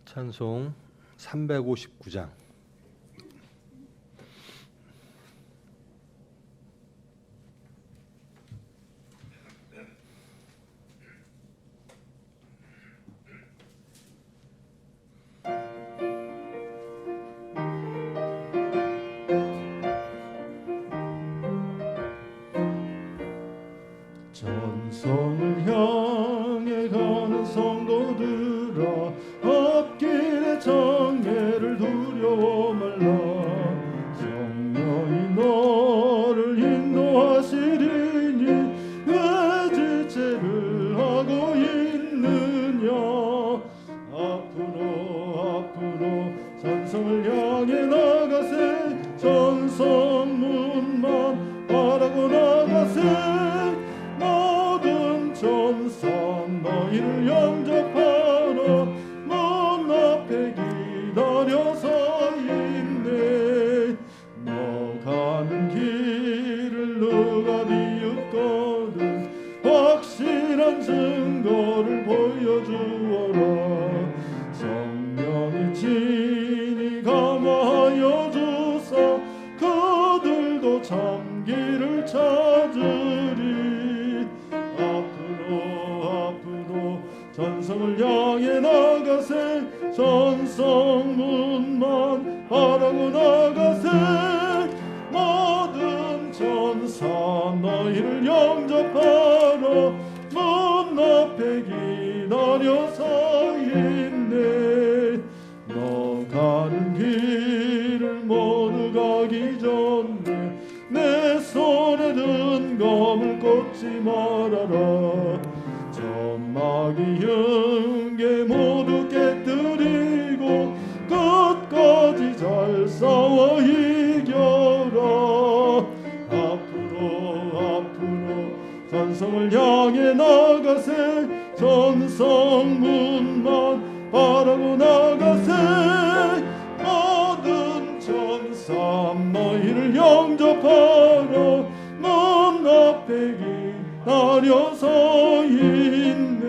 찬송 359장. 전성을 향해 가는 성도들아, 앞길의 장애를 두려워 말라. 성령이 너를 인도하시리니 왜 지체를 하고 있느냐. 앞으로 전성을 향해 나가세. 전성문만 바라고 나가세. 모든 천사 너희를 영접하러 문 앞에 기다려 서 있네. 너 가는 길을 누가 비웃거든 확실한 증거를 보여주어라. 성령이 친히 감화하여 주사 그들도 참 길을 찾으리. 앞으로 전성을 향해 나가세. 전성문만 바라고 나가세. 모든 천사 너희를 영접하러 문 앞에 기다려 서 있네. 너 가는 길을 모두 가기 전에 내 손에 든 검을 꽂지 말아라. 점막이 흥게 모두 깨뜨리고 끝까지 잘 싸워 이겨라. 앞으로 전성을 향해 나가세. 전성문만 바라고 나가세. 모든 천사 너희를 영접하러 문 앞에 기다려 서 있네.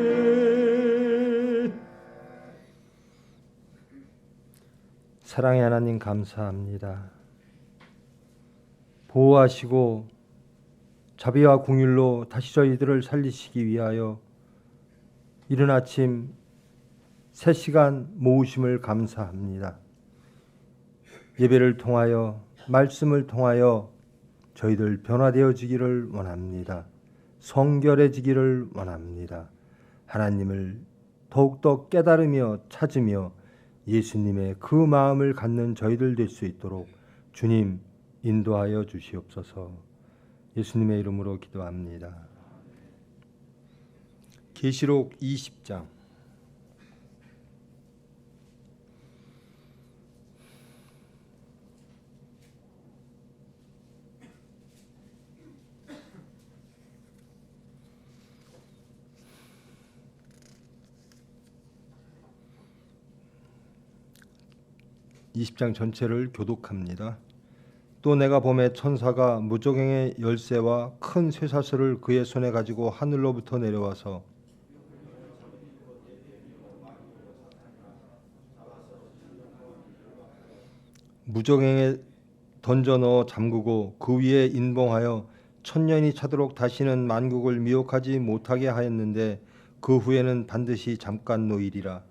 사랑의 하나님 감사합니다. 보호하시고 자비와 긍휼로 다시 저희들을 살리시기 위하여 이른 아침 3시간 모으심을 감사합니다. 예배를 통하여 말씀을 통하여 저희들 변화되어지기를 원합니다. 성결해지기를 원합니다. 하나님을 더욱더 깨달으며 찾으며 예수님의 그 마음을 갖는 저희들 될 수 있도록 주님 인도하여 주시옵소서. 예수님의 이름으로 기도합니다. 계시록 20장. 전체를 교독합니다. 또 내가 보매 천사가 무저갱의 열쇠와 큰 쇠사슬을 그의 손에 가지고 하늘로부터 내려와서 무저갱에 던져 넣어 잠그고 그 위에 인봉하여 천년이 차도록 다시는 만국을 미혹하지 못하게 하였는데 그 후에는 반드시 잠깐 노일이라.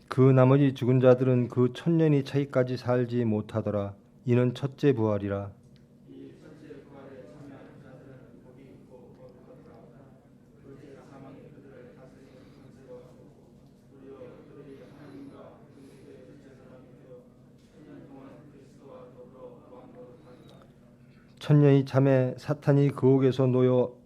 그 나머지 죽은 자들은 그 천년이 차기까지 살지 못하더라. 이는 첫째 부활이라. 천년이 참에 사탄이 그 옥에서 놓여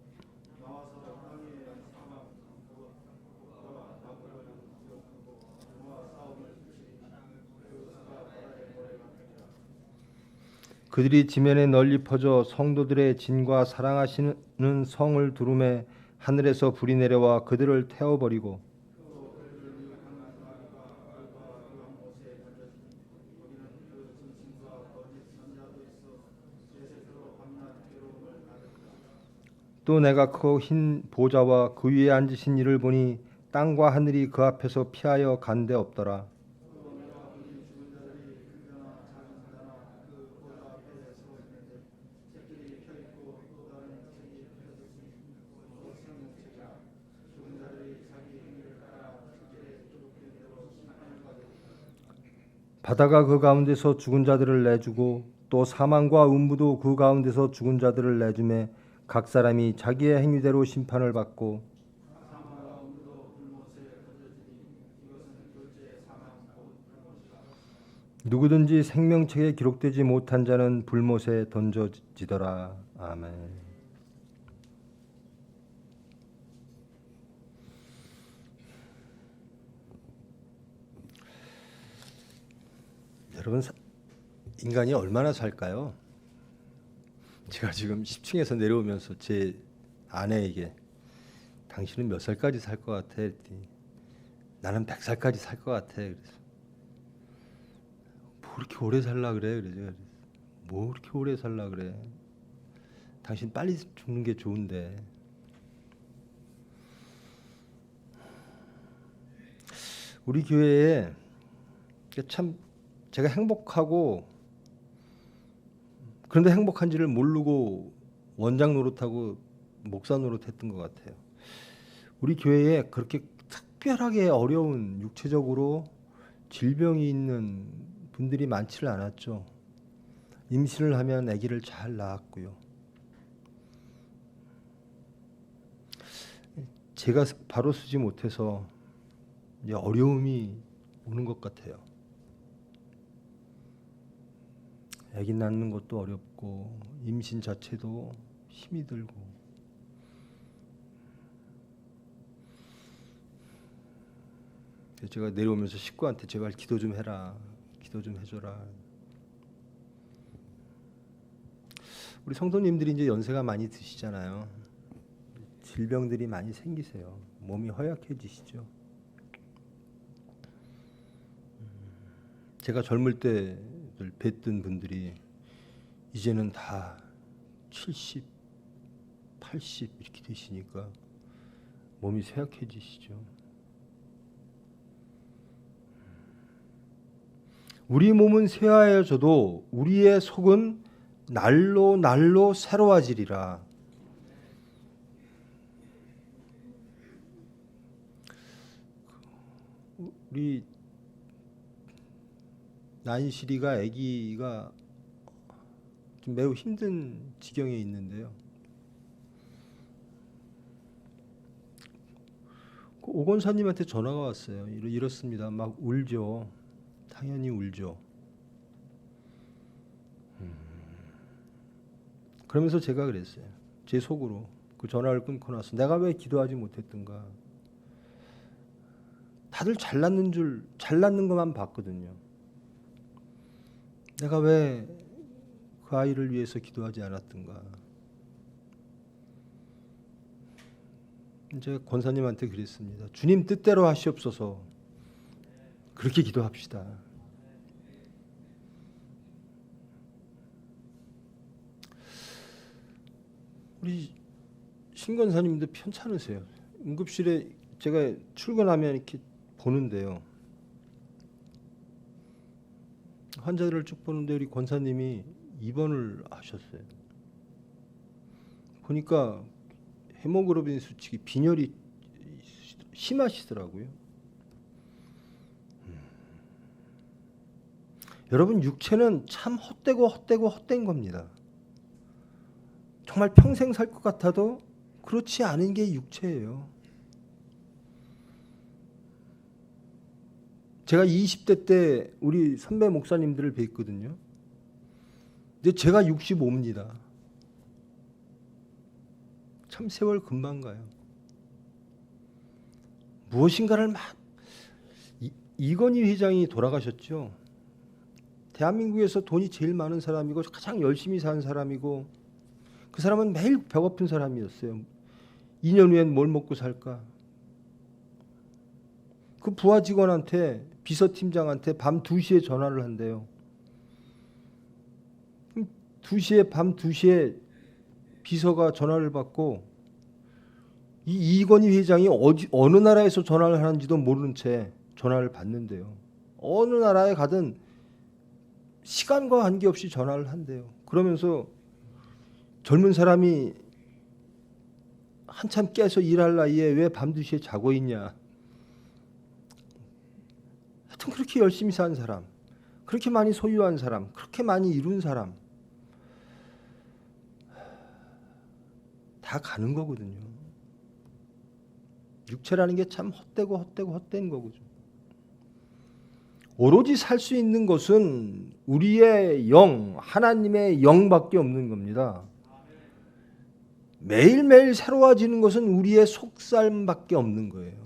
그들이 지면에 널리 퍼져 성도들의 진과 사랑하시는 성을 두루매 하늘에서 불이 내려와 그들을 태워버리고 또 내가 크고 흰 보좌와 그 위에 앉으신 이를 보니 땅과 하늘이 그 앞에서 피하여 간데 없더라. 바다가 그 가운데서 죽은 자들을 내주고 또 사망과 음부도 그 가운데서 죽은 자들을 내주매 각 사람이 자기의 행위대로 심판을 받고 누구든지 생명책에 기록되지 못한 자는 불못에 던져지더라. 아멘. 여러분, 인간이 얼마나 살까요? 제가 지금 10층에서 내려오면서 제 아내에게 당신은 몇 살까지 살 것 같아? 했더니 나는 100살까지 살 것 같아. 그래서 뭐 그렇게 오래 살라 그래? 그래서 뭐 그렇게 오래 살라 그래? 당신 빨리 죽는 게 좋은데. 우리 교회에 참 제가 행복하고 그런데 행복한지를 모르고 원장 노릇하고 목사 노릇했던 것 같아요. 우리 교회에 그렇게 특별하게 어려운 육체적으로 질병이 있는 분들이 많지를 않았죠. 임신을 하면 아기를 잘 낳았고요. 제가 바로 쓰지 못해서 이제 어려움이 오는 것 같아요. 아기 낳는 것도 어렵고 임신 자체도 힘이 들고 제가 내려오면서 식구한테 제발 기도 좀 해라, 기도 좀 해줘라. 우리 성도님들이 이제 연세가 많이 드시잖아요. 질병들이 많이 생기세요. 몸이 허약해지시죠. 제가 젊을 때 뵀던 분들이 이제는 다 70, 80 이렇게 되시니까 몸이 쇠약해지시죠. 우리 몸은 쇠하여져도 우리의 속은 날로 날로 새로워지리라. 우리 난실이가 아기가 좀 매우 힘든 지경에 있는데요. 오 권사님한테 전화가 왔어요. 이렇습니다. 막 울죠. 당연히 울죠. 그러면서 제가 그랬어요. 제 속으로 그 전화를 끊고 나서 내가 왜 기도하지 못했던가. 다들 잘났는 것만 봤거든요. 내가 왜 그 아이를 위해서 기도하지 않았던가. 제가 권사님한테 그랬습니다. 주님 뜻대로 하시옵소서. 그렇게 기도합시다. 우리 신권사님도 편찮으세요. 응급실에 제가 출근하면 이렇게 보는데요. 환자들을 쭉 보는데 우리 권사님이 입원을 하셨어요. 보니까 헤모글로빈 수치가 빈혈이 심하시더라고요. 여러분, 육체는 참 헛된 겁니다. 정말 평생 살 것 같아도 그렇지 않은 게 육체예요. 제가 20대 때 우리 선배 목사님들을 뵀거든요. 근데 제가 65입니다. 참 세월 금방 가요. 무엇인가를 막 이건희 회장이 돌아가셨죠. 대한민국에서 돈이 제일 많은 사람이고 가장 열심히 사는 사람이고 그 사람은 매일 배고픈 사람이었어요. 2년 후엔 뭘 먹고 살까? 그 부하 직원한테 비서팀장한테 밤 2시에 전화를 한대요. 2시에 밤 2시에 비서가 전화를 받고 이 이건희 회장이 어느 나라에서 전화를 하는지도 모르는 채 전화를 받는데요. 어느 나라에 가든 시간과 관계없이 전화를 한대요. 그러면서 젊은 사람이 한참 깨서 일할 나이에 왜 밤 2시에 자고 있냐. 하여튼 그렇게 열심히 산 사람, 그렇게 많이 소유한 사람, 그렇게 많이 이룬 사람 다 가는 거거든요. 육체라는 게 참 헛된 거거든요. 오로지 살 수 있는 것은 우리의 영, 하나님의 영밖에 없는 겁니다. 매일매일 새로워지는 것은 우리의 속삶밖에 없는 거예요.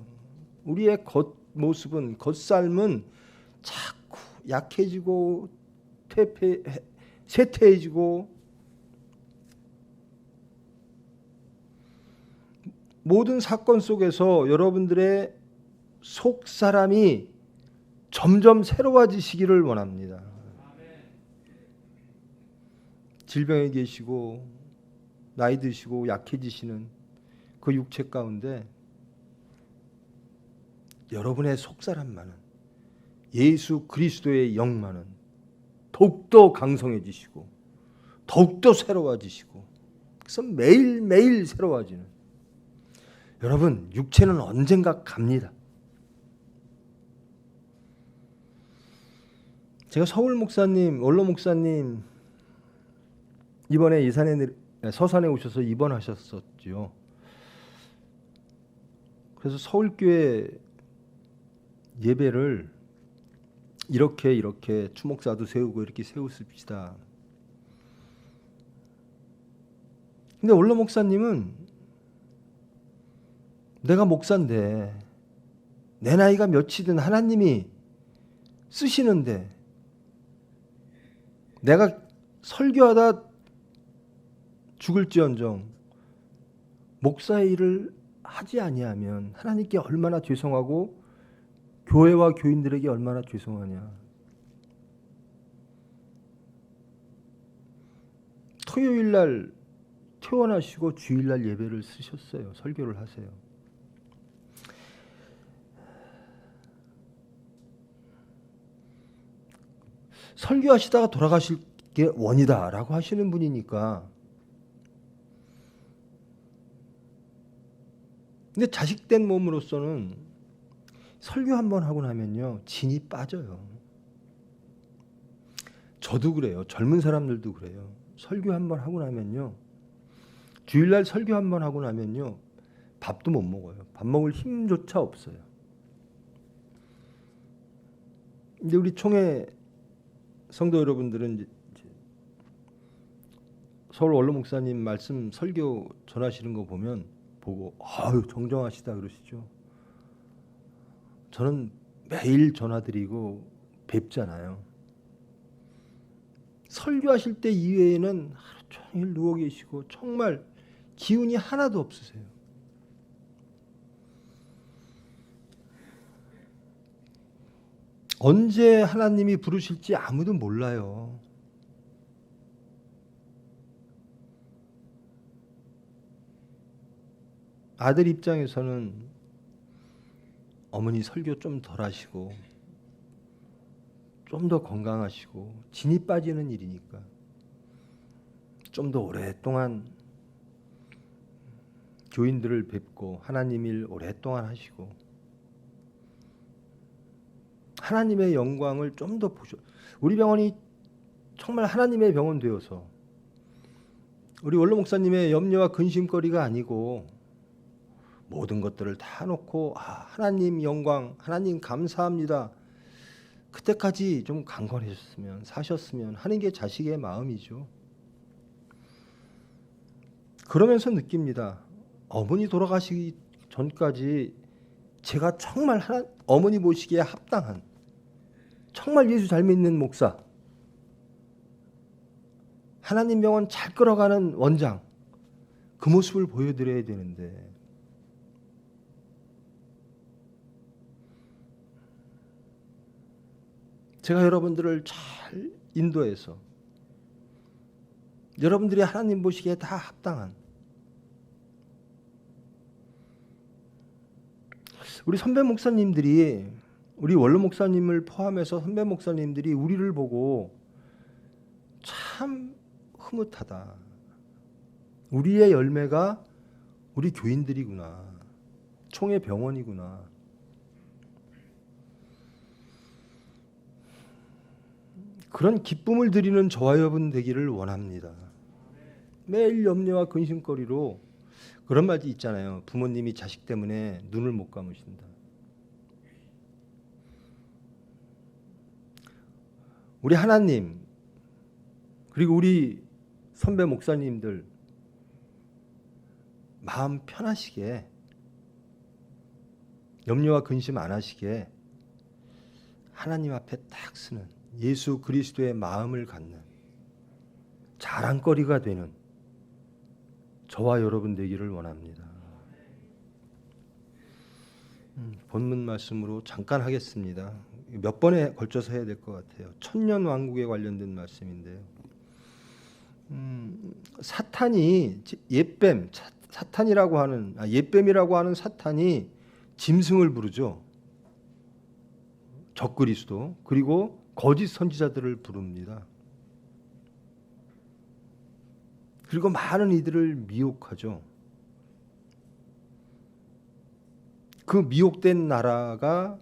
우리의 겉모습은, 겉삶은 자꾸 약해지고 쇠퇴해지고 모든 사건 속에서 여러분들의 속사람이 점점 새로워지시기를 원합니다. 질병에 계시고 나이 드시고 약해지시는 그 육체 가운데 여러분의 속사람만은 예수 그리스도의 영만은 더욱더 강성해지시고 더욱더 새로워지시고 그래서 매일매일 새로워지는 여러분 육체는 언젠가 갑니다. 제가 서울 목사님, 원로 목사님 이번에 서산에 오셔서 입원하셨었죠. 그래서 서울교회 예배를 이렇게 추목사도 세우고 이렇게 세웠습시다. 근데 원로 목사님은 내가 목사인데 내 나이가 몇이든 하나님이 쓰시는데 내가 설교하다 죽을지언정 목사의 일을 하지 아니하면 하나님께 얼마나 죄송하고 교회와 교인들에게 얼마나 죄송하냐. 토요일날 퇴원하시고 주일날 예배를 쓰셨어요. 설교를 하세요. 설교하시다가 돌아가실 게 원이다라고 하시는 분이니까. 근데 자식된 몸으로서는 설교 한번 하고 나면요 진이 빠져요. 저도 그래요. 젊은 사람들도 그래요. 설교 한번 하고 나면요 주일날 설교 한번 하고 나면요 밥도 못 먹어요. 밥 먹을 힘조차 없어요. 근데 우리 총회 성도 여러분들은 이제 서울 원로 목사님 말씀 설교 전하시는 거 보고 아유 정정하시다 그러시죠. 저는 매일 전화드리고 뵙잖아요. 설교하실 때 이외에는 하루 종일 누워 계시고 정말 기운이 하나도 없으세요. 언제 하나님이 부르실지 아무도 몰라요. 아들 입장에서는 어머니 설교 좀 덜 하시고 좀 더 건강하시고 진이 빠지는 일이니까 좀 더 오랫동안 교인들을 뵙고 하나님 일 오랫동안 하시고 하나님의 영광을 좀 더 보셔. 우리 병원이 정말 하나님의 병원 되어서 우리 원로 목사님의 염려와 근심거리가 아니고 모든 것들을 다 놓고 하나님 영광, 하나님 감사합니다. 그때까지 좀 강건해졌으면 사셨으면 하는 게 자식의 마음이죠. 그러면서 느낍니다. 어머니 돌아가시기 전까지 제가 정말 어머니 보시기에 합당한 정말 예수 잘 믿는 목사 하나님 병원 잘 끌어가는 원장, 그 모습을 보여드려야 되는데 제가 여러분들을 잘 인도해서 여러분들이 하나님 보시기에 다 합당한 우리 선배 목사님들이, 우리 원로 목사님을 포함해서 선배 목사님들이 우리를 보고 참 흐뭇하다. 우리의 열매가 우리 교인들이구나. 총회 병원이구나. 그런 기쁨을 드리는 저와 여러분 되기를 원합니다. 매일 염려와 근심거리로 그런 말이 있잖아요. 부모님이 자식 때문에 눈을 못 감으신다. 우리 하나님 그리고 우리 선배 목사님들 마음 편하시게, 염려와 근심 안 하시게 하나님 앞에 딱 쓰는 예수 그리스도의 마음을 갖는 자랑거리가 되는 저와 여러분 되기를 원합니다. 본문 말씀으로 잠깐 하겠습니다. 몇 번에 걸쳐서 해야 될 것 같아요. 천년 왕국에 관련된 말씀인데요. 사탄이 옛뱀, 사탄이라고 하는 옛뱀이라고 하는 사탄이 짐승을 부르죠. 적그리스도, 그리고 거짓 선지자들을 부릅니다. 그리고 많은 이들을 미혹하죠. 그 미혹된 나라가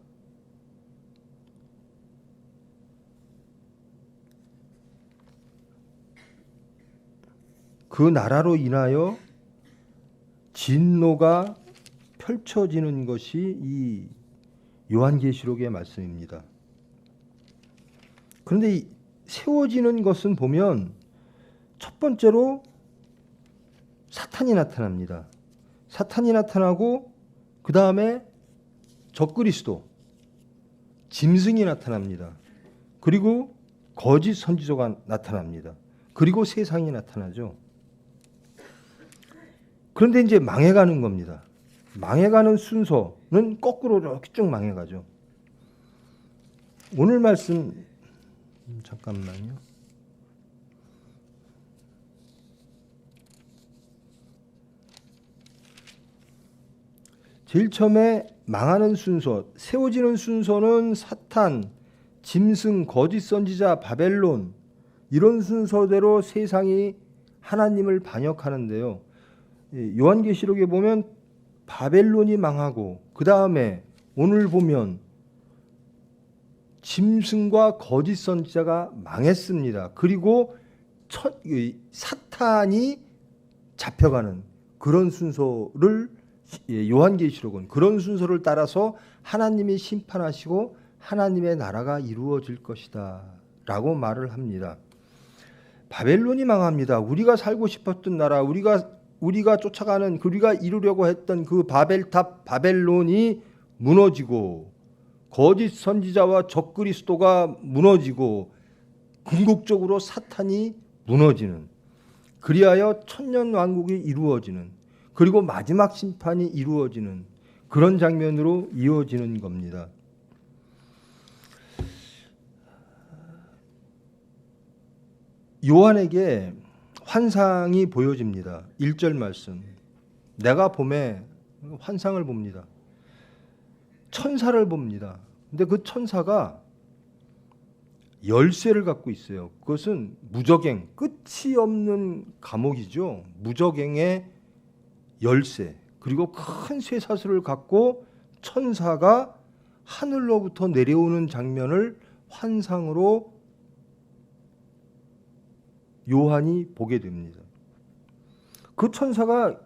그 나라로 인하여 진노가 펼쳐지는 것이 이 요한계시록의 말씀입니다. 그런데 이 세워지는 것은 보면 첫 번째로 사탄이 나타납니다. 사탄이 나타나고 그 다음에 적그리스도, 짐승이 나타납니다. 그리고 거짓 선지자가 나타납니다. 그리고 세상이 나타나죠. 그런데 이제 망해가는 겁니다. 망해가는 순서는 거꾸로 이렇게 쭉 망해가죠. 오늘 말씀 잠깐만요. 제일 처음에 망하는 순서, 세워지는 순서는 사탄, 짐승, 거짓 선지자, 바벨론, 이런 순서대로 세상이 하나님을 반역하는데요. 요한계시록에 보면 바벨론이 망하고 그 다음에 오늘 보면 짐승과 거짓 선지자가 망했습니다. 그리고 사탄이 잡혀가는 그런 순서를, 요한계시록은 그런 순서를 따라서 하나님이 심판하시고 하나님의 나라가 이루어질 것이다 라고 말을 합니다. 바벨론이 망합니다. 우리가 살고 싶었던 나라, 우리가 쫓아가는, 우리가 이루려고 했던 그 바벨탑 바벨론이 무너지고 거짓 선지자와 적그리스도가 무너지고 궁극적으로 사탄이 무너지는, 그리하여 천년 왕국이 이루어지는, 그리고 마지막 심판이 이루어지는 그런 장면으로 이어지는 겁니다. 요한에게 환상이 보여집니다. 1절 말씀. 내가 봄에 환상을 봅니다. 천사를 봅니다. 근데 그 천사가 열쇠를 갖고 있어요. 그것은 무저갱, 끝이 없는 감옥이죠. 무저갱의 열쇠, 그리고 큰 쇠사슬을 갖고 천사가 하늘로부터 내려오는 장면을 환상으로 요한이 보게 됩니다. 그 천사가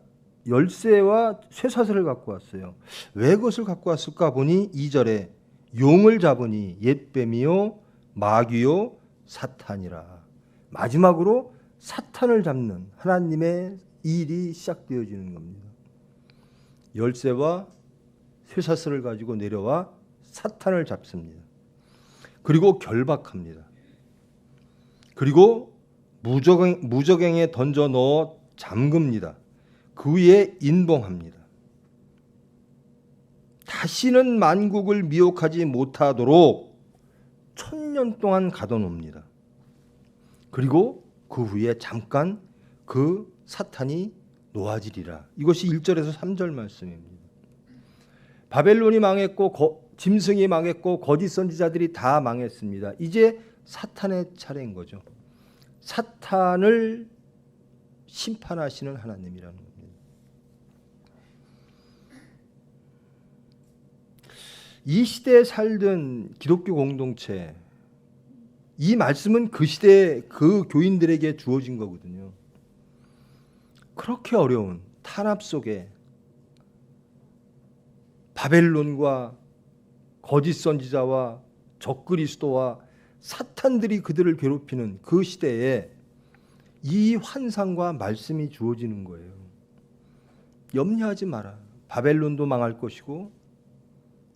열쇠와 쇠사슬을 갖고 왔어요. 왜 그것을 갖고 왔을까 보니 2절에 용을 잡으니 옛뱀이요 마귀요 사탄이라. 마지막으로 사탄을 잡는 하나님의 일이 시작되어지는 겁니다. 열쇠와 쇠사슬을 가지고 내려와 사탄을 잡습니다. 그리고 결박합니다. 그리고 무적행에 던져 넣어 잠깁니다. 그 위에 인봉합니다. 다시는 만국을 미혹하지 못하도록 1000년 동안 가둬놓습니다. 그리고 그 후에 잠깐 그 사탄이 놓아지리라. 이것이 1절에서 3절 말씀입니다. 바벨론이 망했고 짐승이 망했고 거짓 선지자들이 다 망했습니다. 이제 사탄의 차례인 거죠. 사탄을 심판하시는 하나님이라는 겁니다. 이 시대에 살던 기독교 공동체, 이 말씀은 그 시대에 그 교인들에게 주어진 거거든요. 그렇게 어려운 탄압 속에 바벨론과 거짓 선지자와 적그리스도와 사탄들이 그들을 괴롭히는 그 시대에 이 환상과 말씀이 주어지는 거예요. 염려하지 마라. 바벨론도 망할 것이고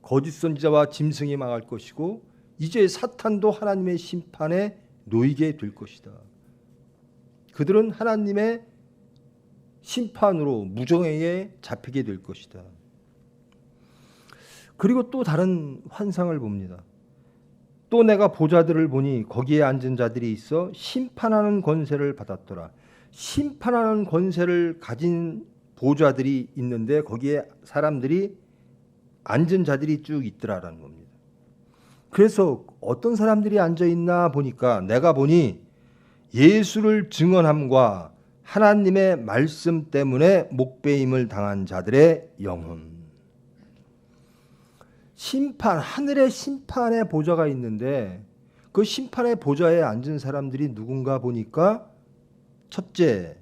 거짓 선지자와 짐승이 망할 것이고 이제 사탄도 하나님의 심판에 놓이게 될 것이다. 그들은 하나님의 심판으로 무정행에 잡히게 될 것이다. 그리고 또 다른 환상을 봅니다. 또 내가 보좌들을 보니 거기에 앉은 자들이 있어 심판하는 권세를 받았더라. 심판하는 권세를 가진 보좌들이 있는데 거기에 사람들이 앉은 자들이 쭉 있더라라는 겁니다. 그래서 어떤 사람들이 앉아 있나 보니까 내가 보니 예수를 증언함과 하나님의 말씀 때문에 목배임을 당한 자들의 영혼. 심판, 하늘의 심판의 보좌가 있는데 그 심판의 보좌에 앉은 사람들이 누군가 보니까 첫째,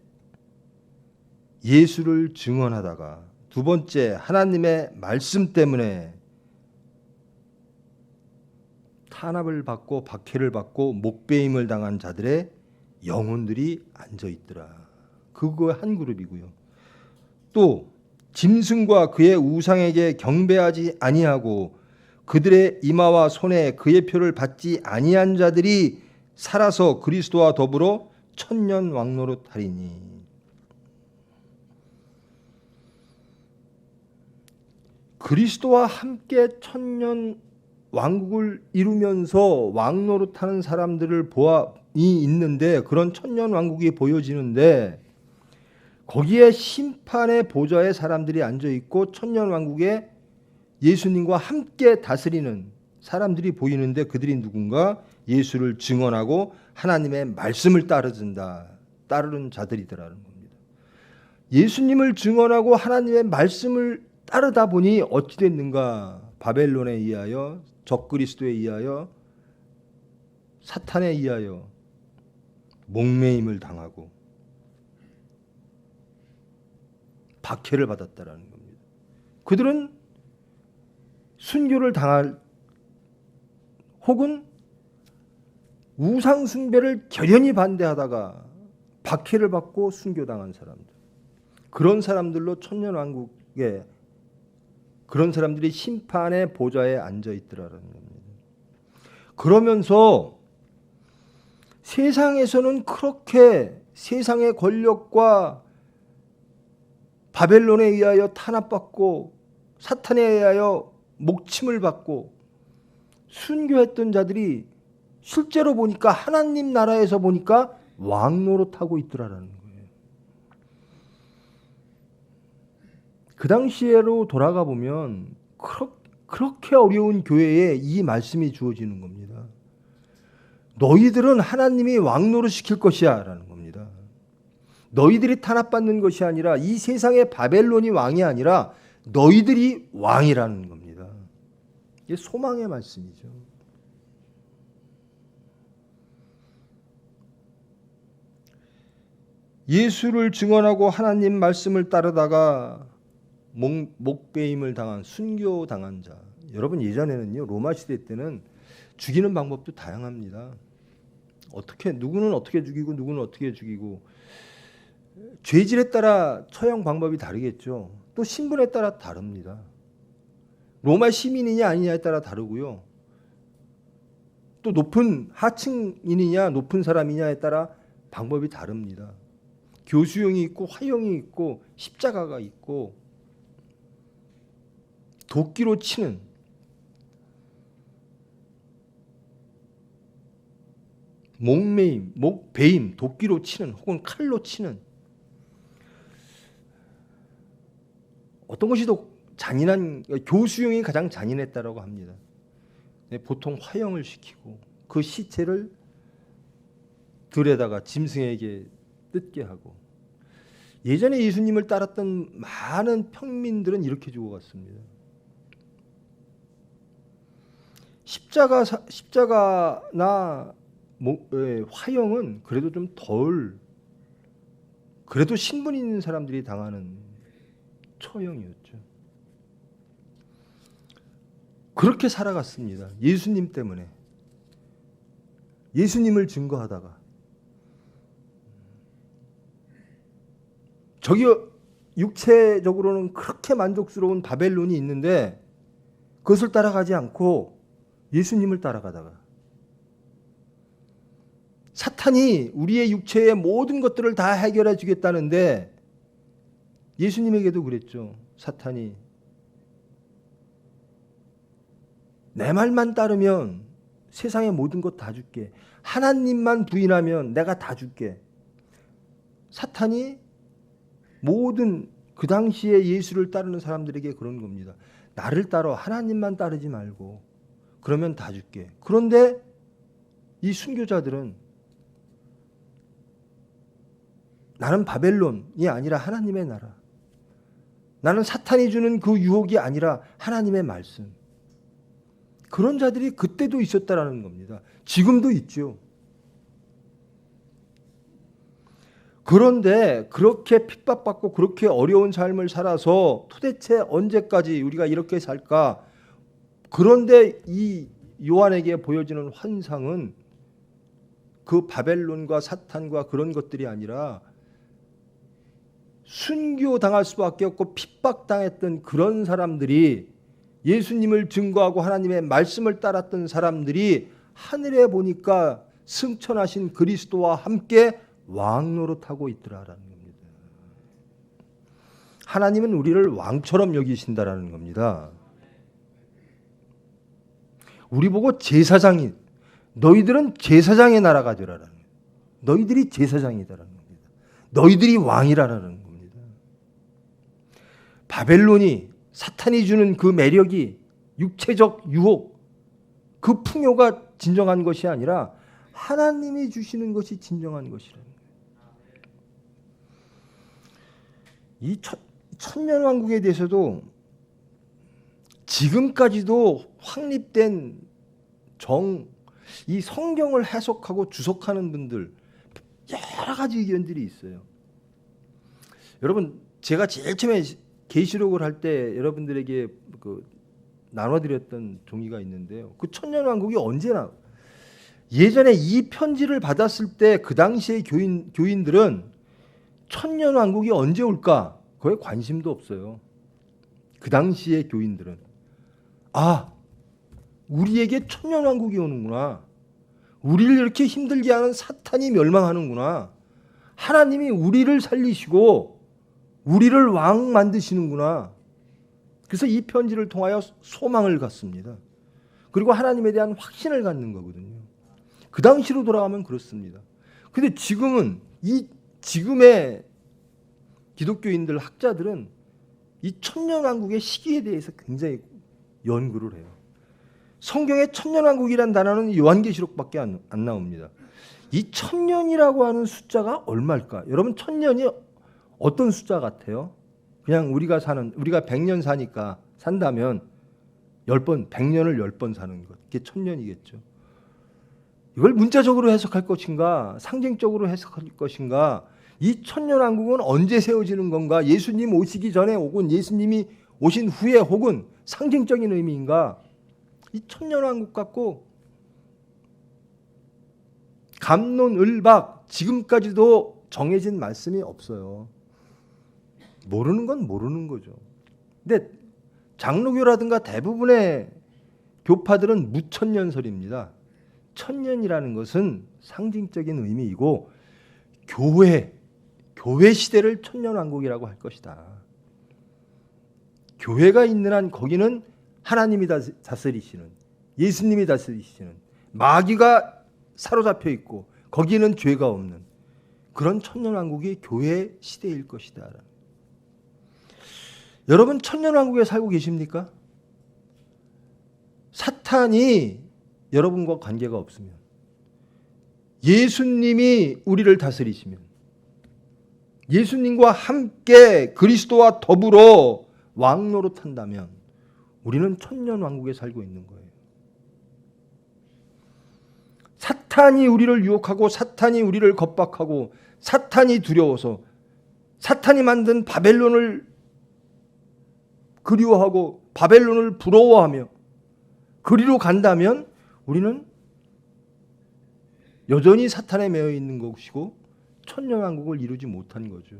예수를 증언하다가 두 번째, 하나님의 말씀 때문에 탄압을 받고 박해를 받고 목배임을 당한 자들의 영혼들이 앉아 있더라. 그거 한 그룹이고요. 또 짐승과 그의 우상에게 경배하지 아니하고 그들의 이마와 손에 그의 표를 받지 아니한 자들이 살아서 그리스도와 더불어 천년 왕노릇하리니. 그리스도와 함께 천년 왕국을 이루면서 왕노릇하는 사람들을 보아이 있는데, 그런 천년 왕국이 보여지는데 거기에 심판의 보좌에 사람들이 앉아 있고 천년 왕국에 예수님과 함께 다스리는 사람들이 보이는데 그들이 누군가? 예수를 증언하고 하나님의 말씀을 따르는 자들이더라는 겁니다. 예수님을 증언하고 하나님의 말씀을 따르다 보니 어찌 됐는가? 바벨론에 의하여, 적그리스도에 의하여, 사탄에 의하여 목매임을 당하고 박해를 받았다라는 겁니다. 그들은 순교를 당할 혹은 우상 숭배를 결연히 반대하다가 박해를 받고 순교당한 사람들, 그런 사람들로 천년왕국에, 그런 사람들이 심판의 보좌에 앉아 있더라라는 겁니다. 그러면서 세상에서는 그렇게 세상의 권력과 바벨론에 의하여 탄압받고 사탄에 의하여 목침을 받고 순교했던 자들이 실제로 보니까 하나님 나라에서 보니까 왕노릇하고 있더라라는 거예요. 그 당시에로 돌아가 보면 그렇게 어려운 교회에 이 말씀이 주어지는 겁니다. 너희들은 하나님이 왕노릇시킬 것이야 라는 겁니다. 너희들이 탄압받는 것이 아니라, 이 세상의 바벨론이 왕이 아니라 너희들이 왕이라는 겁니다. 이게 소망의 말씀이죠. 예수를 증언하고 하나님 말씀을 따르다가 목배임을 당한, 순교당한 자. 여러분, 예전에는요, 로마 시대 때는 죽이는 방법도 다양합니다. 누구는 어떻게 죽이고 누구는 어떻게 죽이고, 죄질에 따라 처형 방법이 다르겠죠. 또 신분에 따라 다릅니다. 로마 시민이냐 아니냐에 따라 다르고요. 또 높은 하층인이냐 높은 사람이냐에 따라 방법이 다릅니다. 교수형이 있고 화형이 있고 십자가가 있고 도끼로 치는 목매임, 목베임, 도끼로 치는 혹은 칼로 치는 어떤 것이 더 잔인한 교수형이 가장 잔인했다라고 합니다. 보통 화형을 시키고 그 시체를 들에다가 짐승에게 뜯게 하고 예전에 예수님을 따랐던 많은 평민들은 이렇게 죽어갔습니다. 십자가나 화형은 그래도 좀 덜 그래도 신분 있는 사람들이 당하는 처형이었죠. 그렇게 살아갔습니다. 예수님 때문에. 예수님을 증거하다가 저기 육체적으로는 그렇게 만족스러운 바벨론이 있는데 그것을 따라가지 않고 예수님을 따라가다가 사탄이 우리의 육체의 모든 것들을 다 해결해 주겠다는데 예수님에게도 그랬죠. 사탄이 내 말만 따르면 세상의 모든 것 다 줄게. 하나님만 부인하면 내가 다 줄게. 사탄이 모든 그 당시에 예수를 따르는 사람들에게 그런 겁니다. 나를 따라 하나님만 따르지 말고 그러면 다 줄게. 그런데 이 순교자들은 나는 바벨론이 아니라 하나님의 나라. 나는 사탄이 주는 그 유혹이 아니라 하나님의 말씀. 그런 자들이 그때도 있었다라는 겁니다. 지금도 있죠. 그런데 그렇게 핍박받고 그렇게 어려운 삶을 살아서 도대체 언제까지 우리가 이렇게 살까? 그런데 이 요한에게 보여지는 환상은 그 바벨론과 사탄과 그런 것들이 아니라 순교당할 수밖에 없고 핍박당했던 그런 사람들이 예수님을 증거하고 하나님의 말씀을 따랐던 사람들이 하늘에 보니까 승천하신 그리스도와 함께 왕노릇하고 있더라라는 겁니다. 하나님은 우리를 왕처럼 여기신다라는 겁니다. 우리 보고 제사장이 너희들은 제사장의 나라가 되라라는 거예요. 너희들이 제사장이다라는 겁니다. 너희들이 왕이라라는 겁니다. 바벨론이 사탄이 주는 그 매력이 육체적 유혹 그 풍요가 진정한 것이 아니라 하나님이 주시는 것이 진정한 것이라는 거예요. 이 천년왕국에 대해서도 지금까지도 확립된 이 성경을 해석하고 주석하는 분들 여러 가지 의견들이 있어요. 여러분 제가 제일 처음에 계시록을 할 때 여러분들에게 나눠드렸던 종이가 있는데요. 그 천년왕국이 언제나 예전에 이 편지를 받았을 때 그 당시의 교인들은 천년왕국이 언제 올까? 그거에 관심도 없어요. 그 당시의 교인들은 우리에게 천년왕국이 오는구나. 우리를 이렇게 힘들게 하는 사탄이 멸망하는구나. 하나님이 우리를 살리시고 우리를 왕 만드시는구나. 그래서 이 편지를 통하여 소망을 갖습니다. 그리고 하나님에 대한 확신을 갖는 거거든요. 그 당시로 돌아가면 그렇습니다. 근데 지금은 지금의 기독교인들 학자들은 이 천년왕국의 시기에 대해서 굉장히 연구를 해요. 성경에 천년왕국이란 단어는 요한계시록밖에 안 나옵니다. 이 천년이라고 하는 숫자가 얼마일까? 여러분 천년이 어떤 숫자 같아요? 그냥 우리가 100년 산다면 10번 100년을 10번 사는 것. 그게 천년이겠죠. 이걸 문자적으로 해석할 것인가? 상징적으로 해석할 것인가? 이 천년왕국은 언제 세워지는 건가? 예수님 오시기 전에 혹은 예수님이 오신 후에 혹은 상징적인 의미인가? 이 천년왕국 갖고 갑론을박 지금까지도 정해진 말씀이 없어요. 모르는 건 모르는 거죠. 근데 장로교라든가 대부분의 교파들은 무천년설입니다. 천년이라는 것은 상징적인 의미이고 교회 시대를 천년왕국이라고 할 것이다. 교회가 있는 한 거기는 하나님이 다스리시는, 예수님이 다스리시는, 마귀가 사로잡혀 있고 거기는 죄가 없는 그런 천년왕국이 교회 시대일 것이다. 여러분 천년왕국에 살고 계십니까? 사탄이 여러분과 관계가 없으면, 예수님이 우리를 다스리시면, 예수님과 함께 그리스도와 더불어 왕노릇한다면 우리는 천년왕국에 살고 있는 거예요. 사탄이 우리를 유혹하고 사탄이 우리를 겁박하고 사탄이 두려워서 사탄이 만든 바벨론을 그리워하고 바벨론을 부러워하며 그리로 간다면 우리는 여전히 사탄에 매여 있는 것이고 천년왕국을 이루지 못한 거죠.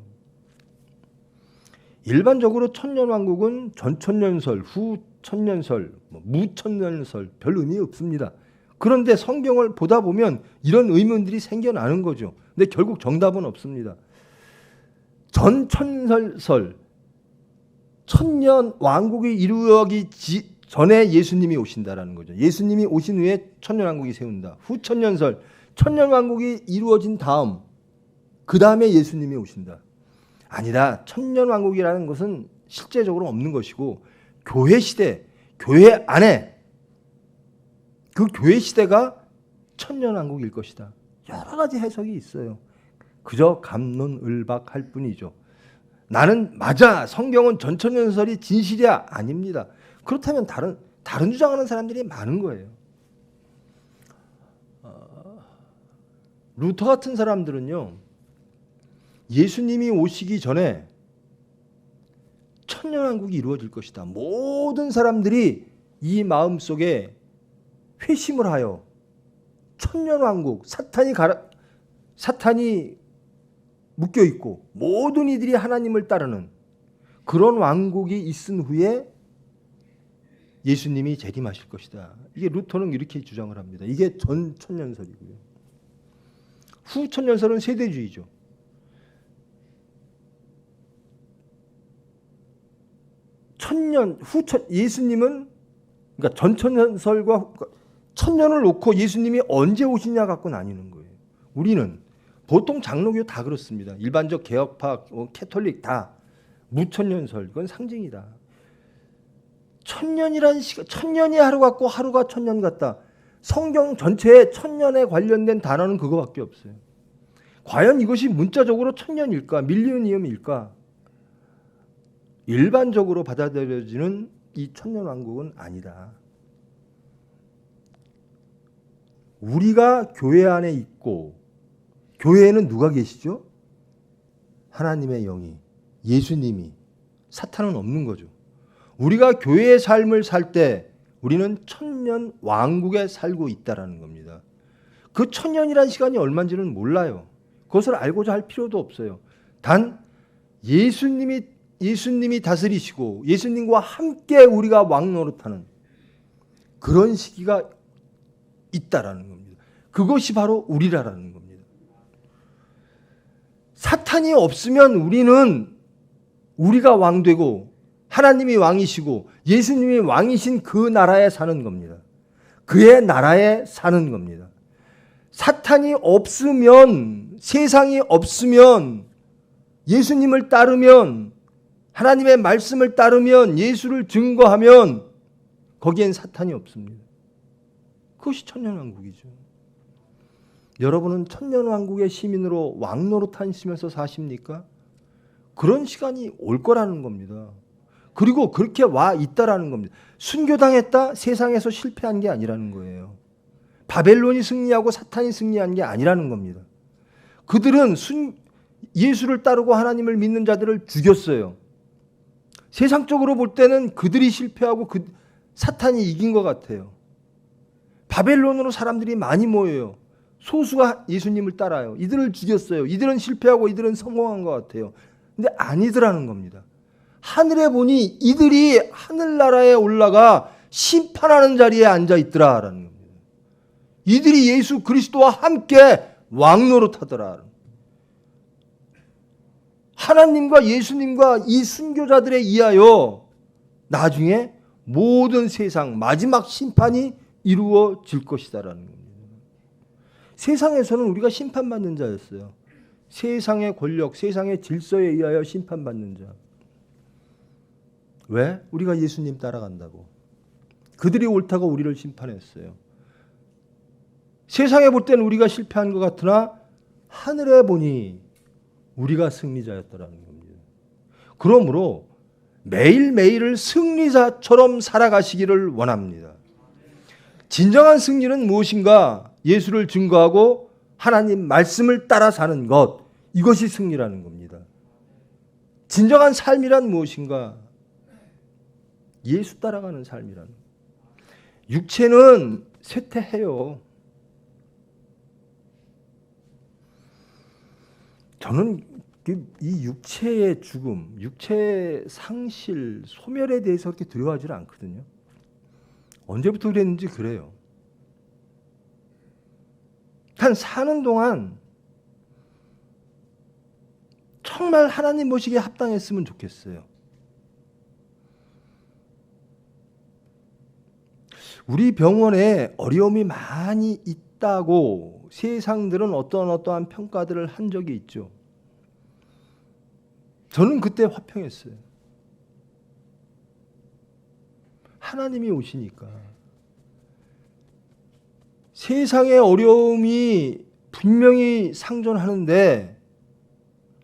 일반적으로 천년왕국은 전천년설, 후천년설, 무천년설 별 의미 없습니다. 그런데 성경을 보다 보면 이런 의문들이 생겨나는 거죠. 근데 결국 정답은 없습니다. 전천년설, 천년왕국이 이루어지기 전에 예수님이 오신다라는 거죠. 예수님이 오신 후에 천년왕국이 세운다. 후천년설, 천년왕국이 이루어진 다음, 그 다음에 예수님이 오신다. 아니다. 천년왕국이라는 것은 실제적으로 없는 것이고 교회 시대, 교회 안에 그 교회 시대가 천년왕국일 것이다. 여러 가지 해석이 있어요. 그저 갑론을박할 뿐이죠. 나는 맞아. 성경은 전천년설이 진실이야. 아닙니다. 그렇다면 다른 주장하는 사람들이 많은 거예요. 루터 같은 사람들은요, 예수님이 오시기 전에 천년왕국이 이루어질 것이다. 모든 사람들이 이 마음속에 회심을 하여 천년왕국, 사탄이 묶여 있고 모든 이들이 하나님을 따르는 그런 왕국이 있은 후에 예수님이 재림하실 것이다. 이게 루터는 이렇게 주장을 합니다. 이게 전천년설이고요. 후천년설은 세대주의죠. 예수님은 그러니까 전천년설과 천년을 놓고 예수님이 언제 오시냐 갖고 나뉘는 거예요. 우리는 보통 장로교 다 그렇습니다. 일반적 개혁파, 캐톨릭 다 무천년설, 그건 상징이다. 천년이란 시간, 천년이 하루 같고 하루가 천년 같다. 성경 전체에 천년에 관련된 단어는 그거밖에 없어요. 과연 이것이 문자적으로 천년일까, 밀레니엄일까? 일반적으로 받아들여지는 이 천년왕국은 아니다. 우리가 교회 안에 있고, 교회에는 누가 계시죠? 하나님의 영이, 예수님이, 사탄은 없는 거죠. 우리가 교회의 삶을 살 때 우리는 천년 왕국에 살고 있다라는 겁니다. 그 천년이라는 시간이 얼마인지는 몰라요. 그것을 알고자 할 필요도 없어요. 단 예수님이 다스리시고 예수님과 함께 우리가 왕노릇하는 그런 시기가 있다라는 겁니다. 그것이 바로 우리라는 겁니다. 사탄이 없으면 우리가 왕되고 하나님이 왕이시고 예수님이 왕이신 그 나라에 사는 겁니다. 그의 나라에 사는 겁니다. 사탄이 없으면, 세상이 없으면, 예수님을 따르면, 하나님의 말씀을 따르면, 예수를 증거하면 거기엔 사탄이 없습니다. 그것이 천년왕국이죠. 여러분은 천년왕국의 시민으로 왕노릇하시면서 사십니까? 그런 시간이 올 거라는 겁니다. 그리고 그렇게 와 있다라는 겁니다. 순교당했다? 세상에서 실패한 게 아니라는 거예요. 바벨론이 승리하고 사탄이 승리한 게 아니라는 겁니다. 그들은 예수를 따르고 하나님을 믿는 자들을 죽였어요. 세상적으로 볼 때는 그들이 실패하고 사탄이 이긴 것 같아요. 바벨론으로 사람들이 많이 모여요. 소수가 예수님을 따라요. 이들을 죽였어요. 이들은 실패하고 이들은 성공한 것 같아요. 근데 아니더라는 겁니다. 하늘에 보니 이들이 하늘나라에 올라가 심판하는 자리에 앉아 있더라라는 겁니다. 이들이 예수 그리스도와 함께 왕노릇하더라. 하나님과 예수님과 이 순교자들에 의하여 나중에 모든 세상 마지막 심판이 이루어질 것이다라는 겁니다. 세상에서는 우리가 심판받는 자였어요. 세상의 권력, 세상의 질서에 의하여 심판받는 자. 왜? 우리가 예수님 따라간다고. 그들이 옳다고 우리를 심판했어요. 세상에 볼 때는 우리가 실패한 것 같으나 하늘에 보니 우리가 승리자였다라는 겁니다. 그러므로 매일매일을 승리자처럼 살아가시기를 원합니다. 진정한 승리는 무엇인가? 예수를 증거하고 하나님 말씀을 따라 사는 것, 이것이 승리라는 겁니다. 진정한 삶이란 무엇인가? 예수 따라가는 삶이라는 겁니다. 육체는 쇠퇴해요. 저는 이 육체의 죽음, 육체의 상실, 소멸에 대해서 그렇게 두려워하지 않거든요. 언제부터 그랬는지 그래요. 단 사는 동안 정말 하나님 보시기에 합당했으면 좋겠어요. 우리 병원에 어려움이 많이 있다고 세상들은 어떠한 평가들을 한 적이 있죠. 저는 그때 화평했어요. 하나님이 오시니까 세상의 어려움이 분명히 상존하는데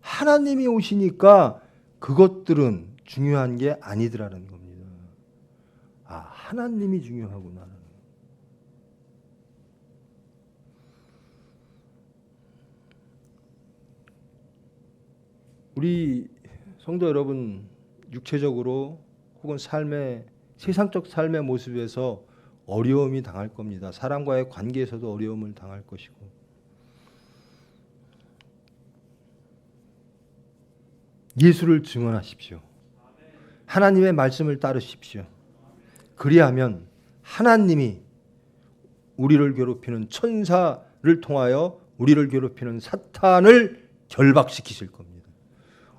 하나님이 오시니까 그것들은 중요한 게 아니더라는 겁니다. 아, 하나님이 중요하구나. 우리 성도 여러분, 육체적으로 혹은 세상적 삶의 모습에서 어려움이 당할 겁니다. 사람과의 관계에서도 어려움을 당할 것이고. 예수를 증언하십시오. 하나님의 말씀을 따르십시오. 그리하면 하나님이 우리를 괴롭히는 천사를 통하여 우리를 괴롭히는 사탄을 결박시키실 겁니다.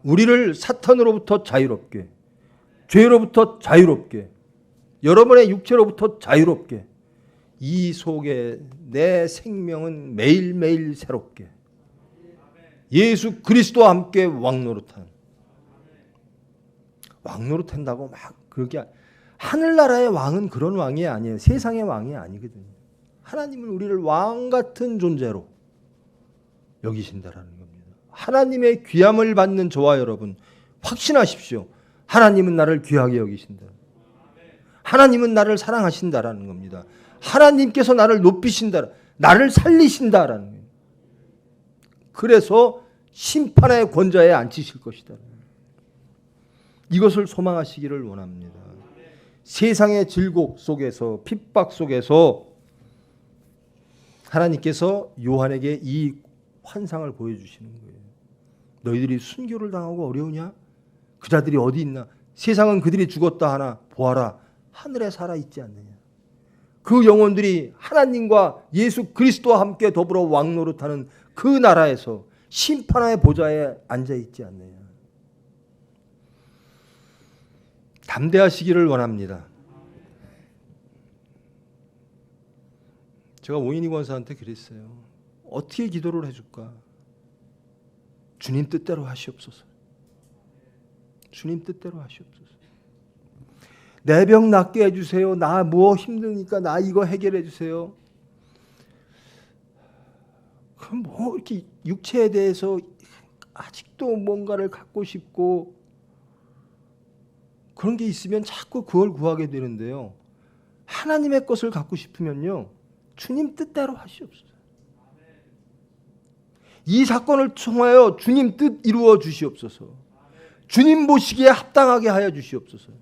우리를 사탄으로부터 자유롭게, 죄로부터 자유롭게, 여러분의 육체로부터 자유롭게, 이 속에 내 생명은 매일매일 새롭게 예수 그리스도와 함께 왕노릇한다고 막 그렇게, 하늘나라의 왕은 그런 왕이 아니에요. 세상의 왕이 아니거든요. 하나님은 우리를 왕 같은 존재로 여기신다라는 겁니다. 하나님의 귀함을 받는 저와 여러분 확신하십시오. 하나님은 나를 귀하게 여기신다. 하나님은 나를 사랑하신다라는 겁니다. 하나님께서 나를 높이신다, 나를 살리신다라는 거예요. 그래서 심판의 권좌에 앉히실 것이다. 이것을 소망하시기를 원합니다. 세상의 질곡 속에서, 핍박 속에서 하나님께서 요한에게 이 환상을 보여주시는 거예요. 너희들이 순교를 당하고 어려우냐? 그 자들이 어디 있나? 세상은 그들이 죽었다 하나 보아라, 하늘에 살아있지 않느냐? 그 영혼들이 하나님과 예수 그리스도와 함께 더불어 왕노릇하는 그 나라에서 심판의 보좌에 앉아있지 않느냐? 담대하시기를 원합니다. 제가 오인희 권사한테 그랬어요. 어떻게 기도를 해줄까? 주님 뜻대로 하시옵소서. 주님 뜻대로 하시옵소서. 내 병 낫게 해주세요. 나 뭐 힘드니까 나 이거 해결해 주세요. 그럼 뭐 이렇게 육체에 대해서 아직도 뭔가를 갖고 싶고 그런 게 있으면 자꾸 그걸 구하게 되는데요. 하나님의 것을 갖고 싶으면요, 주님 뜻대로 하시옵소서. 이 사건을 통하여 주님 뜻 이루어 주시옵소서. 주님 보시기에 합당하게 하여 주시옵소서.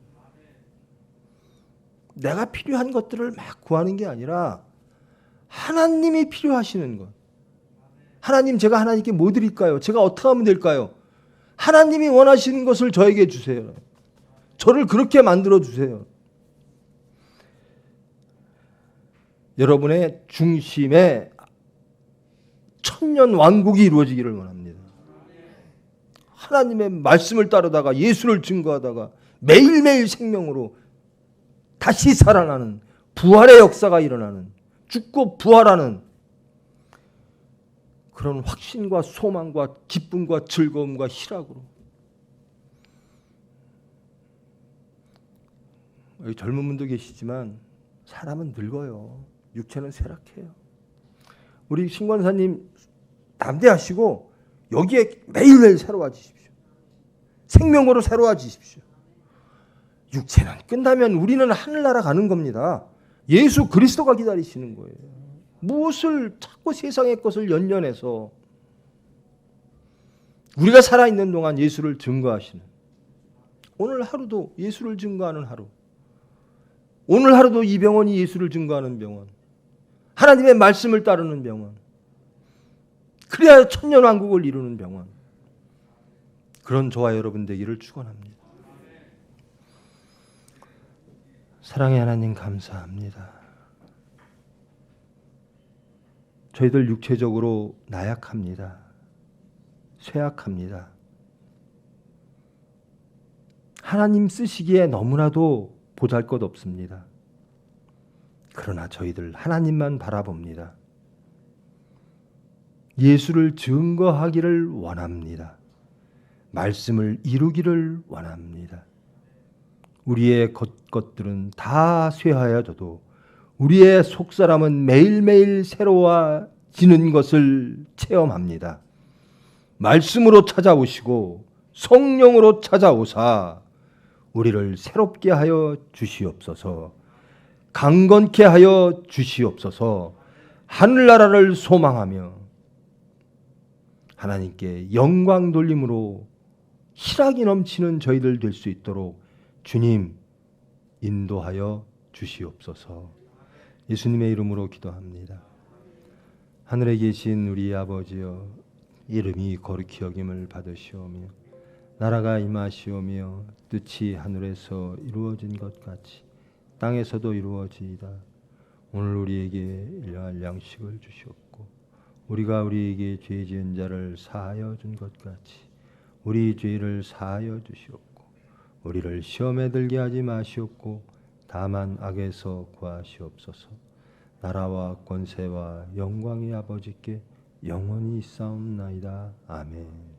내가 필요한 것들을 막 구하는 게 아니라 하나님이 필요하시는 것. 하나님, 제가 하나님께 뭐 드릴까요? 제가 어떻게 하면 될까요? 하나님이 원하시는 것을 저에게 주세요. 저를 그렇게 만들어 주세요. 여러분의 중심에 천년 왕국이 이루어지기를 원합니다. 하나님의 말씀을 따르다가 예수를 증거하다가 매일매일 생명으로 다시 살아나는 부활의 역사가 일어나는, 죽고 부활하는 그런 확신과 소망과 기쁨과 즐거움과 희락으로. 여기 젊은 분도 계시지만 사람은 늙어요. 육체는 쇠락해요. 우리 신권사님 담대하시고 여기에 매일매일 새로워지십시오. 생명으로 새로워지십시오. 육체는 끝나면 우리는 하늘나라 가는 겁니다. 예수 그리스도가 기다리시는 거예요. 무엇을 자꾸 세상의 것을 연연해서, 우리가 살아있는 동안 예수를 증거하시는, 오늘 하루도 예수를 증거하는 하루, 오늘 하루도 이 병원이 예수를 증거하는 병원, 하나님의 말씀을 따르는 병원, 그래야 천년왕국을 이루는 병원, 그런 저와 여러분 되기를 축원합니다. 사랑의 하나님 감사합니다. 저희들 육체적으로 나약합니다. 쇠약합니다. 하나님 쓰시기에 너무나도 보잘것없습니다. 그러나 저희들 하나님만 바라봅니다. 예수를 증거하기를 원합니다. 말씀을 이루기를 원합니다. 우리의 것들은 다 쇠하여져도 우리의 속사람은 매일매일 새로워지는 것을 체험합니다. 말씀으로 찾아오시고 성령으로 찾아오사 우리를 새롭게 하여 주시옵소서, 강건케 하여 주시옵소서, 하늘나라를 소망하며 하나님께 영광 돌림으로 희락이 넘치는 저희들 될 수 있도록 주님 인도하여 주시옵소서. 예수님의 이름으로 기도합니다. 하늘에 계신 우리 아버지여, 이름이 거룩히 여김을 받으시오며 나라가 임하시오며 뜻이 하늘에서 이루어진 것 같이 땅에서도 이루어지이다. 오늘 우리에게 일용할 양식을 주시옵고 우리가 우리에게 죄 지은 자를 사하여 준 것 같이 우리 죄를 사하여 주시옵고 우리를 시험에 들게 하지 마시옵고 다만 악에서 구하시옵소서. 나라와 권세와 영광이 아버지께 영원히 있사옵나이다. 아멘.